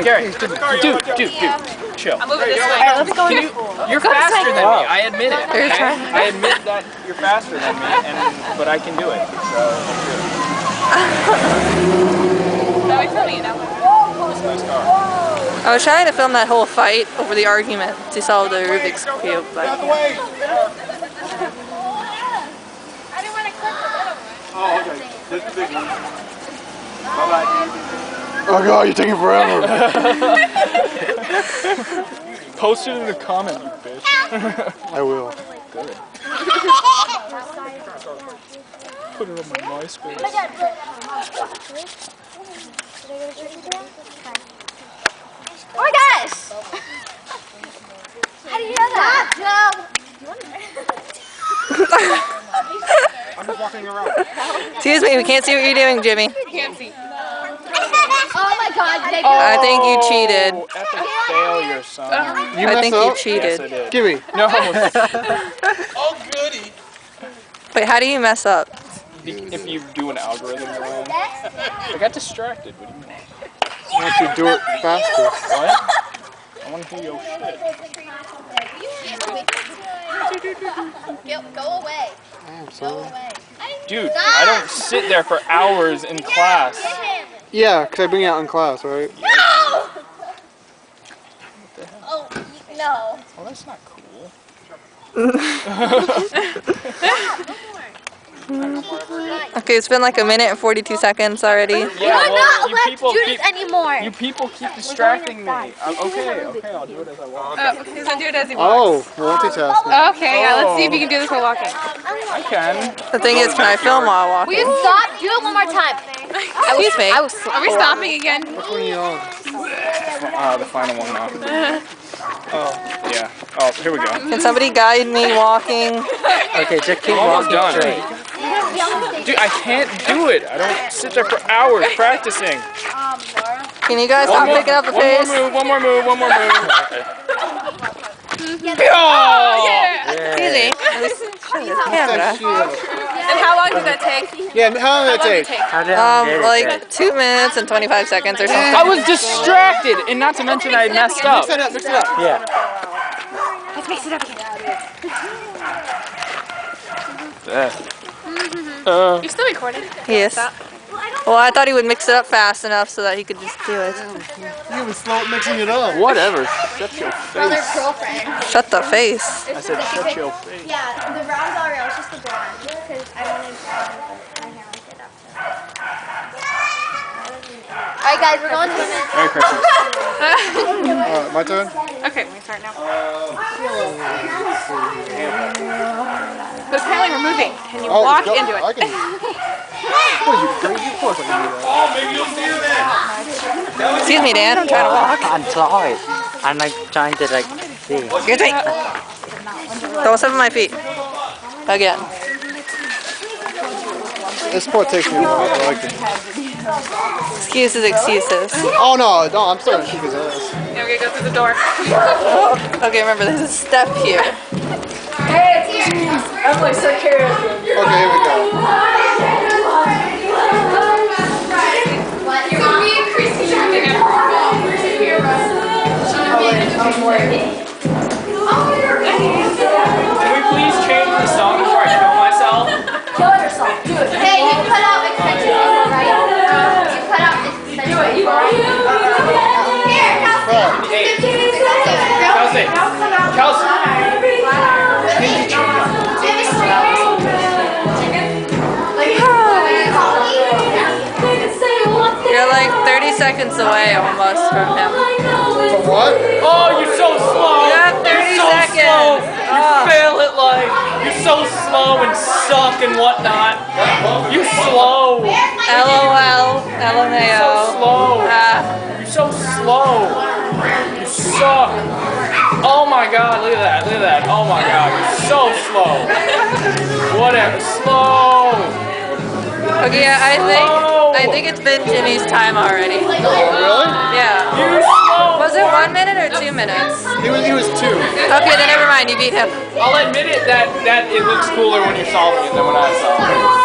Gary, dude, chill. I'm moving this way. Let's go. You're faster than me. I admit it. Okay? I admit that you're faster than me, but I can do it. So. Are we filming now? Nice car. I was trying to film that whole fight over the argument to solve the Rubik's Cube, but... I didn't want to click the little one. Oh, okay. This is the big one. Bye-bye. Oh god, you're taking forever. Post it in the comments, you bitch. I will. Good. Put it on my MySpace. Oh my gosh! How do you know that? I'm just walking around. Excuse me, we can't see what you're doing, Jimmy. Can't see. Oh my god, they I think you cheated. Epic failure, son. I think you cheated. Yes, I did. Give me. No. Oh, goody. Wait, how do you mess up? If you do an algorithm wrong. I got distracted. What do you mean? Why don't you do it faster? What? I want to hear your shit. Go away. I'm Go sorry. away. Dude, I don't sit there for hours in class. Yeah, because I bring it out in class, right? No! Oh, no. Well, that's not cool. Okay, it's been like a minute and 42 seconds already. Yeah, We're not you allowed people to do this anymore. You people keep distracting me. Okay, I'll do it as I walk. He's gonna do it as he walks. Oh, multitasking. Okay, yeah, let's see if you can do this while walking. I can. The thing is, can I film while Will walking? you stop? Do it one more time. Excuse me. I was Are we stopping again? Which one are you on? The final one now. Oh, yeah. Oh, here we go. Can somebody guide me walking? Okay, just keep Almost walking done. straight. Dude, I can't do it. I don't sit there for hours practicing. Can you guys stop picking up the pace? One more move. Oh, yeah. Easy. At least show this camera. And how long does that take? Yeah, how long did it take? How did I get it Like there? 2 minutes and 25 seconds or something. I was distracted, and not to mention I messed up. Mix it up, mix it up. Yeah. Let's mix it up again. You're still recording? Yes. Well, I thought he would mix it up fast enough so that he could just do it. You were slow mixing it up. Whatever. Shut your Brother's face. girlfriend. Shut the face. I said shut your face. Yeah, the brown's all real. It's just the blonde. Because I wanted my hair like it up. Alright, guys, we're going swimming. Merry Christmas. My turn? Okay, we start now. But apparently we're moving. Can you walk go. into it? I can. What are you crazy? Of course I can do that. Oh, maybe you'll see her then. Excuse me, Dan. I'm trying to walk. I'm sorry. I'm like trying to like see. Excuse me. Don't step on my feet. Again. This sport takes me a while. I like it. Excuses. Oh no, I'm starting to kick his ass. Yeah, we're gonna go through the door. Okay, remember, there's a step here. Okay, here we go. Can we please change the song before I kill myself? Kill yourself. Do it. Hey, you put out extension cord, right? You put out extension cord. Here, Kelsey. You're like 30 seconds away almost from him. From what? Oh, you're so slow. You have 30 You're so seconds. slow. You fail at life. You're so slow and suck and whatnot. You're slow. LOL. LMAO. So slow. Ah. You're so slow. You suck. Oh my god, look at that. Oh my god, you're so slow. Whatever. Slow. Okay, yeah, I think it's been Jimmy's time already. Oh, really? Yeah. You're slow. Was it 1 minute or 2 minutes? He was 2. Okay, then never mind. You beat him. I'll admit it that it looks cooler when you're solving it than when I solve it.